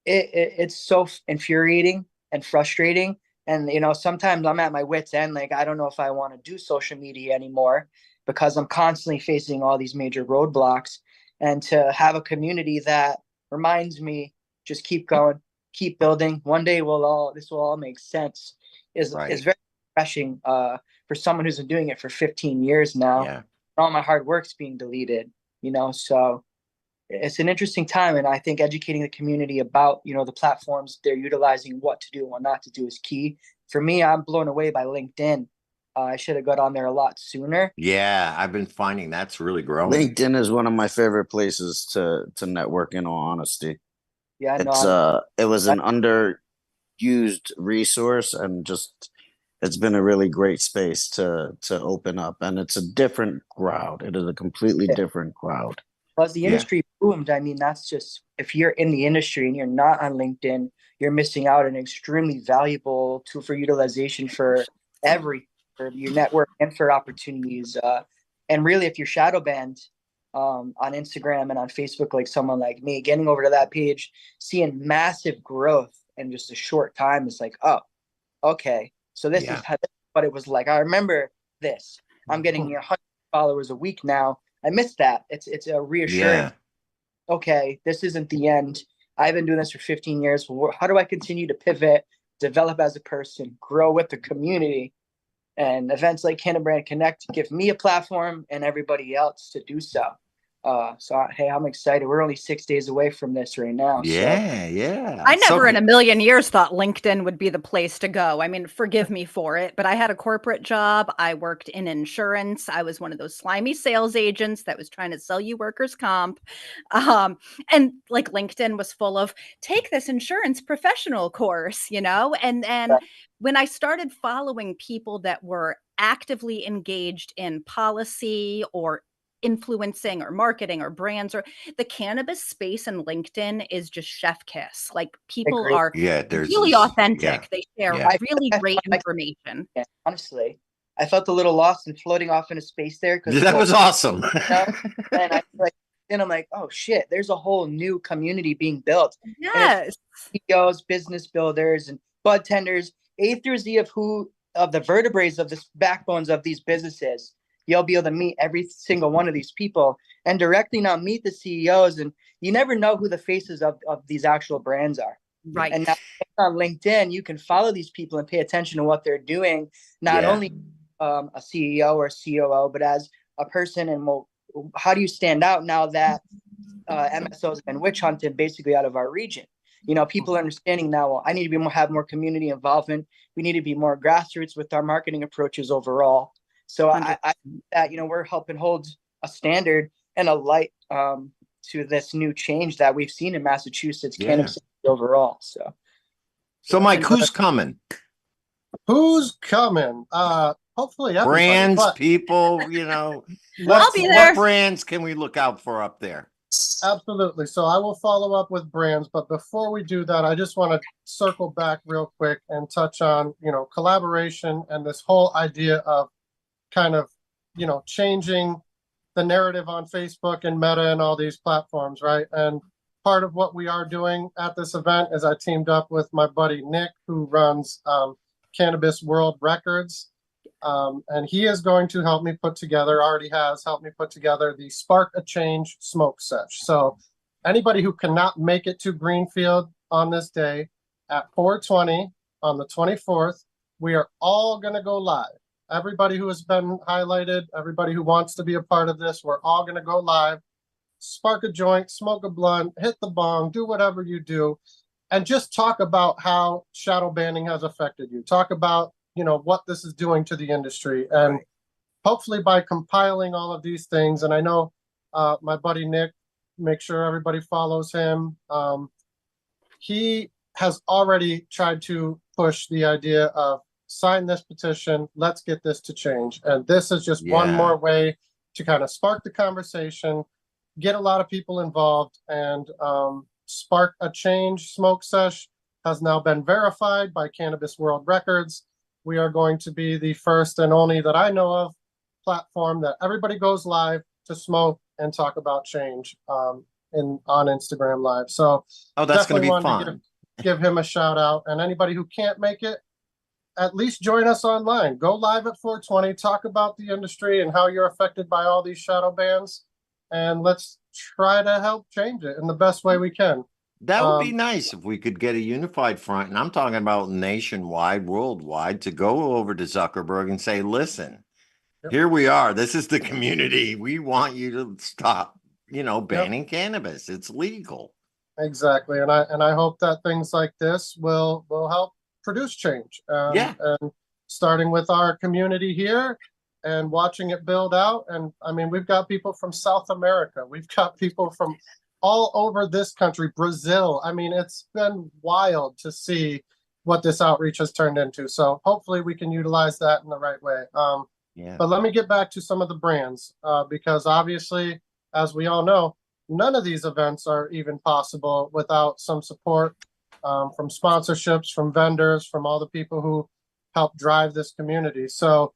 It's so infuriating and frustrating. And sometimes I'm at my wit's end. Like I don't know if I want to do social media anymore because I'm constantly facing all these major roadblocks. And to have a community that reminds me, just keep going, keep building. One day this will all make sense. Is very refreshing for someone who's been doing it for 15 years now. Yeah. All my hard work's being deleted. So it's an interesting time, and I think educating the community about the platforms they're utilizing, what to do and what not to do is key. For me, I'm blown away by LinkedIn. I should have got on there a lot sooner. Yeah, I've been finding that's really growing. LinkedIn is one of my favorite places to network, in all honesty. Yeah, it was an underused resource, and just it's been a really great space to open up, and it's a different crowd. It is a completely different crowd. As the industry boomed, I mean, that's just, if you're in the industry and you're not on LinkedIn, you're missing out an extremely valuable tool for utilization for your network and for opportunities. And really, if you're shadow banned on Instagram and on Facebook, like someone like me, getting over to that page, seeing massive growth in just a short time is like, oh, okay. So this is what it was like. I remember this. I'm getting 100 followers a week now. I missed that. It's a reassuring. Yeah. Okay, this isn't the end. I've been doing this for 15 years. How do I continue to pivot, develop as a person, grow with the community? And events like Cannabis Connect give me a platform and everybody else to do so. Hey, I'm excited. We're only 6 days away from this right now. Yeah, yeah. I never in a million years thought LinkedIn would be the place to go. I mean, forgive me for it, but I had a corporate job. I worked in insurance. I was one of those slimy sales agents that was trying to sell you workers' comp. And like LinkedIn was full of take this insurance professional course, and when I started following people that were actively engaged in policy or influencing or marketing or brands, or the cannabis space and LinkedIn is just chef kiss. Like people Agree. are Yeah, there's really this, authentic. They share yeah. really I great felt like, information. yeah, honestly, I felt a little lost and floating off into space there because That was awesome. and I like, and I'm like, oh shit, there's a whole new community being built. And it's Yes. CEOs, business builders, and bud tenders, A through Z of the vertebrae of this backbones of these businesses. You'll be able to meet every single one of these people and directly now meet the CEOs. And you never know who the faces of these actual brands are. Right. And now on LinkedIn, you can follow these people and pay attention to what they're doing, not only a CEO or a COO, but as a person. And how do you stand out now that MSOs have been witch hunted basically out of our region? You know, people are understanding now, well, I need to have more community involvement. We need to be more grassroots with our marketing approaches overall. So I that, you know, we're helping hold a standard and a light to this new change that we've seen in Massachusetts cannabis overall. So Mike, who's coming? Who's coming? Hopefully everybody. Brands, people, you know, I'll be there. What brands can we look out for up there? Absolutely. So I will follow up with brands, but before we do that, I just want to circle back real quick and touch on, you know, collaboration and this whole idea of kind of, you know, changing the narrative on Facebook and Meta and all these platforms, right? And part of what we are doing at this event is I teamed up with my buddy Nick, who runs Cannabis World Records. And he is going to help me put together, already has helped me put together the Spark a Change smoke sesh. So anybody who cannot make it to Greenfield on this day at 4:20 on the 24th, we are all going to go live. Everybody who has been highlighted, everybody who wants to be a part of this, we're all going to go live, spark a joint, smoke a blunt, hit the bong, do whatever you do, and just talk about how shadow banning has affected you. Talk about, you know, what this is doing to the industry. And hopefully by compiling all of these things, and I know my buddy Nick, make sure everybody follows him. He has already tried to push the idea of sign this petition, let's get this to change. And this is just one more way to kind of spark the conversation, get a lot of people involved, and Spark a Change smoke sesh has now been verified by Cannabis World Records. We are going to be the first and only that I know of platform that everybody goes live to smoke and talk about change on Instagram Live. So that's going to be fun. To give him a shout out. And anybody who can't make it, at least join us online. Go live at 4:20, talk about the industry and how you're affected by all these shadow bans, and let's try to help change it in the best way we can. That would be nice if we could get a unified front, and I'm talking about nationwide, worldwide, to go over to Zuckerberg and say, listen, here we are. This is the community. We want you to stop, you know, banning cannabis. It's legal. Exactly. And I hope that things like this will help produce change. And starting with our community here and watching it build out. And I mean, we've got people from South America. We've got people from all over this country, Brazil. I mean, it's been wild to see what this outreach has turned into. So hopefully we can utilize that in the right way. But let me get back to some of the brands, because obviously, as we all know, none of these events are even possible without some support from sponsorships, from vendors, from all the people who help drive this community. So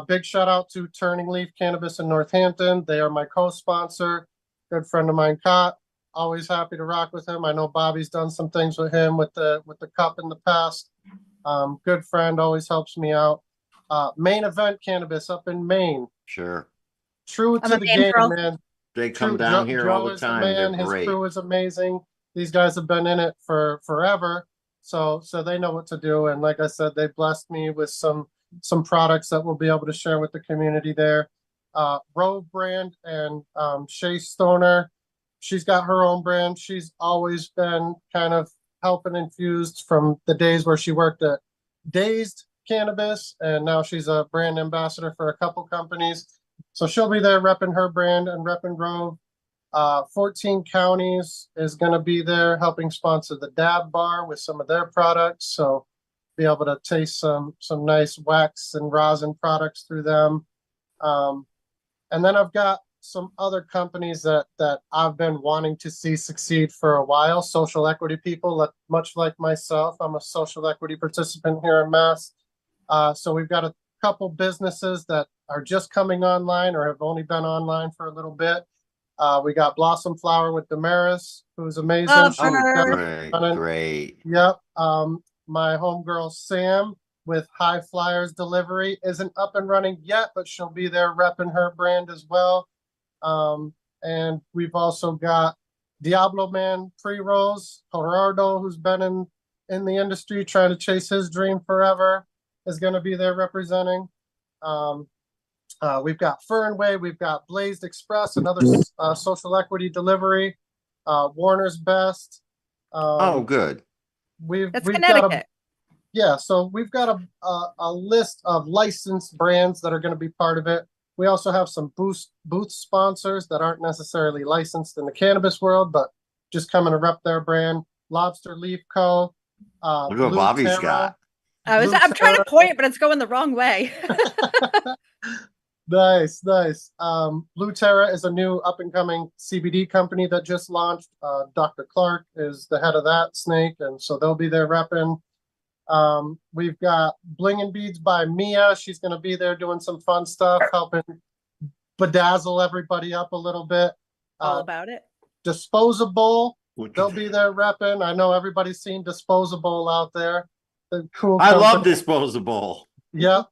big shout out to Turning Leaf Cannabis in Northampton. They are my co-sponsor. Good friend of mine, Cott. Always happy to rock with him. I know Bobby's done some things with him with the cup in the past. Good friend, always helps me out. Main Event Cannabis up in Maine. Sure. True to the game, man. They come down here all the time. Man, his crew is amazing. These guys have been in it for forever, so they know what to do. And like I said, they blessed me with some products that we'll be able to share with the community there. Rove brand and Shay Stoner, she's got her own brand. She's always been kind of helping infused from the days where she worked at Dazed Cannabis, and now she's a brand ambassador for a couple companies. So she'll be there repping her brand and repping Rove. 14 Counties is going to be there helping sponsor the Dab Bar with some of their products. So be able to taste some nice wax and rosin products through them. And then I've got some other companies that I've been wanting to see succeed for a while. Social equity people, much like myself, I'm a social equity participant here in Mass. So we've got a couple businesses that are just coming online or have only been online for a little bit. We got Blossom Flower with Damaris, who's amazing. Love Oh, her. great. Yep. My homegirl Sam with High Flyers Delivery isn't up and running yet, but she'll be there repping her brand as well. And we've also got Diablo Man Pre-Rolls, Gerardo, who's been in the industry trying to chase his dream forever, is going to be there representing. We've got Fernway, we've got Blazed Express, another social equity delivery, Warner's Best. Oh, good. That's We've Connecticut. so we've got a list of licensed brands that are going to be part of it. We also have some booth sponsors that aren't necessarily licensed in the cannabis world, but just coming to rep their brand. Lobster Leaf Co. Look what Bobby's got. I'm trying to point, but it's going the wrong way. Nice. Blue Terra is a new up-and-coming CBD company that just launched. Dr. Clark is the head of that snake, and so they'll be there repping. We've got Bling and Beads by Mia. She's going to be there doing some fun stuff, helping bedazzle everybody up a little bit. All about it. Disposable, they'll be there repping. I know everybody's seen Disposable out there. Cool. I love Disposable. Yep.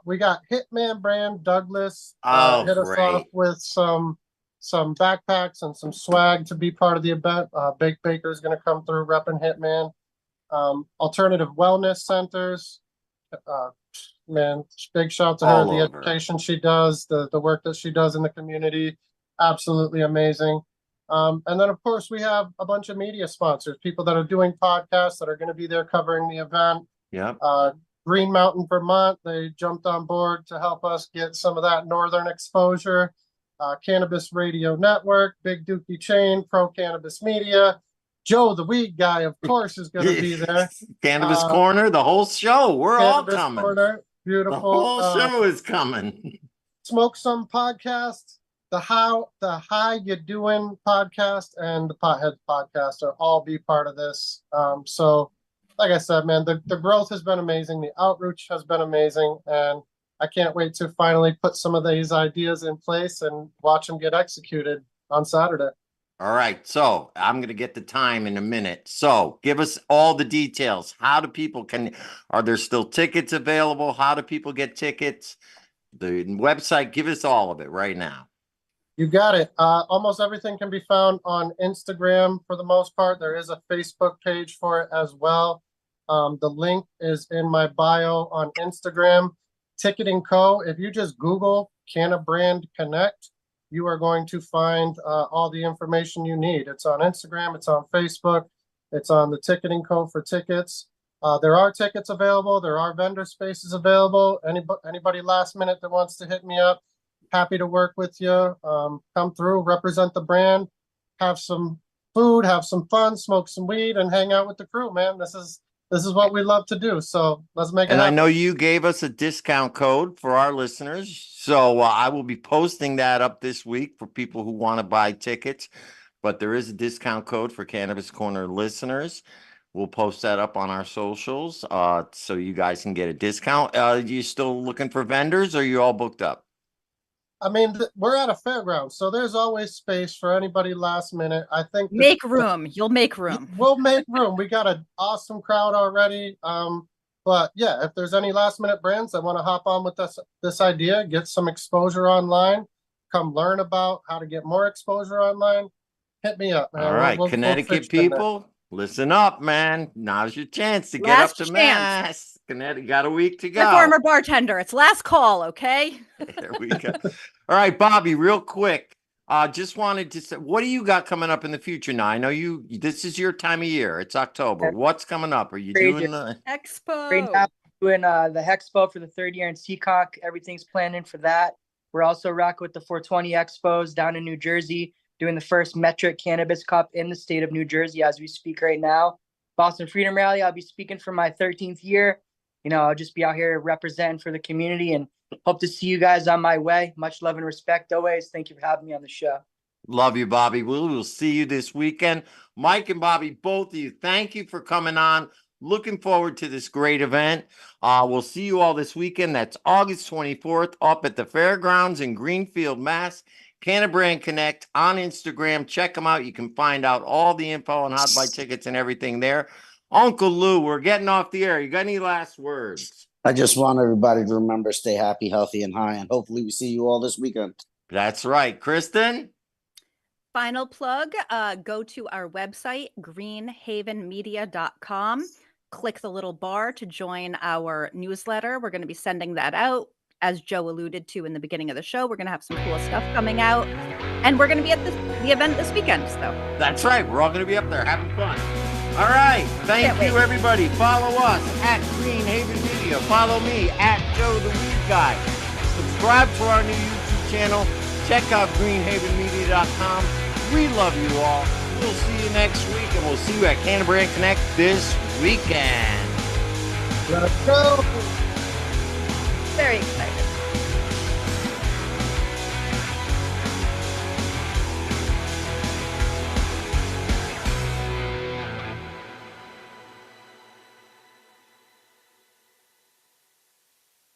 We got Hitman brand Douglas. Hit us off with some backpacks and some swag to be part of the event. Bake Baker is going to come through repping Hitman. Alternative wellness centers. Man, big shout to her. The education she does, the work that she does in the community, absolutely amazing. And then of course we have a bunch of media sponsors, people that are doing podcasts that are going to be there covering the event. Yep. Green Mountain, Vermont, they jumped on board to help us get some of that northern exposure. Cannabis Radio Network, Big Dookie Chain, Pro Cannabis Media. Joe, the weed guy, of course, is going to be there. Cannabis Corner, the whole show. We're all coming. Corner, beautiful. The whole show is coming. Smoke Some Podcast, the How You Doing podcast, and the Potheads podcast are all be part of this. So, like I said, man, the growth has been amazing. The outreach has been amazing, and I can't wait to finally put some of these ideas in place and watch them get executed on Saturday. All right. So I'm going to get the time in a minute. So give us all the details. How do people are there still tickets available? How do people get tickets? The website, give us all of it right now. You got it. Almost everything can be found on Instagram for the most part. There is a Facebook page for it as well. The link is in my bio on Instagram. Ticketing Co. If you just Google Cannabrand Connect, you are going to find all the information you need. It's on Instagram, it's on Facebook, it's on the Ticketing Co. for tickets. There are tickets available. There are vendor spaces available. Anybody last minute that wants to hit me up, happy to work with you. Come through, represent the brand, have some food, have some fun, smoke some weed, and hang out with the crew, man. This is what we love to do. So let's make it happen. And I know you gave us a discount code for our listeners. So I will be posting that up this week for people who want to buy tickets. But there is a discount code for Cannabis Corner listeners. We'll post that up on our socials so you guys can get a discount. You still looking for vendors, or are you all booked up? I mean, we're at a fairground, so there's always space for anybody last minute. I think make room. You'll make room. We'll make room. We got an awesome crowd already. But yeah, if there's any last minute brands that want to hop on with this idea, get some exposure online, come learn about how to get more exposure online, hit me up, man. All right, Connecticut people, listen up, man. Now's your chance to get up to Mass. Connecticut got a week to go. The former bartender, it's last call, okay? There we go. All right, Bobby, real quick. Just wanted to say, what do you got coming up in the future now? I know this is your time of year. It's October. What's coming up? Are you doing the Expo? Right now, doing the Hexpo for the third year in Seekonk. Everything's planning for that. We're also rocking with the 420 Expos down in New Jersey, doing the first Metric Cannabis Cup in the state of New Jersey as we speak right now. Boston Freedom Rally, I'll be speaking for my 13th year. I'll just be out here representing for the community and hope to see you guys on my way. Much love and respect always. Thank you for having me on the show. Love you, Bobby. We'll see you this weekend. Mike and Bobby, both of you, thank you for coming on. Looking forward to this great event. We'll see you all this weekend. That's August 24th up at the Fairgrounds in Greenfield, Mass. Cannabis Connect on Instagram. Check them out. You can find out all the info on how to buy tickets and everything there. Uncle Lou, we're getting off the air. You got any last words? I just want everybody to remember, stay happy, healthy, and high, and hopefully we see you all this weekend. That's right. Kristen? Final plug, go to our website, greenhavenmedia.com. Click the little bar to join our newsletter. We're going to be sending that out. As Joe alluded to in the beginning of the show, we're going to have some cool stuff coming out. And we're going to be at the event this weekend. So that's right. We're all going to be up there having fun. All right. Thank you, everybody. Follow us at Green Haven Media. Follow me at Joe the Weed Guy. Subscribe to our new YouTube channel. Check out greenhavenmedia.com. We love you all. We'll see you next week, and we'll see you at Cannabis Connect this weekend. Let's go. very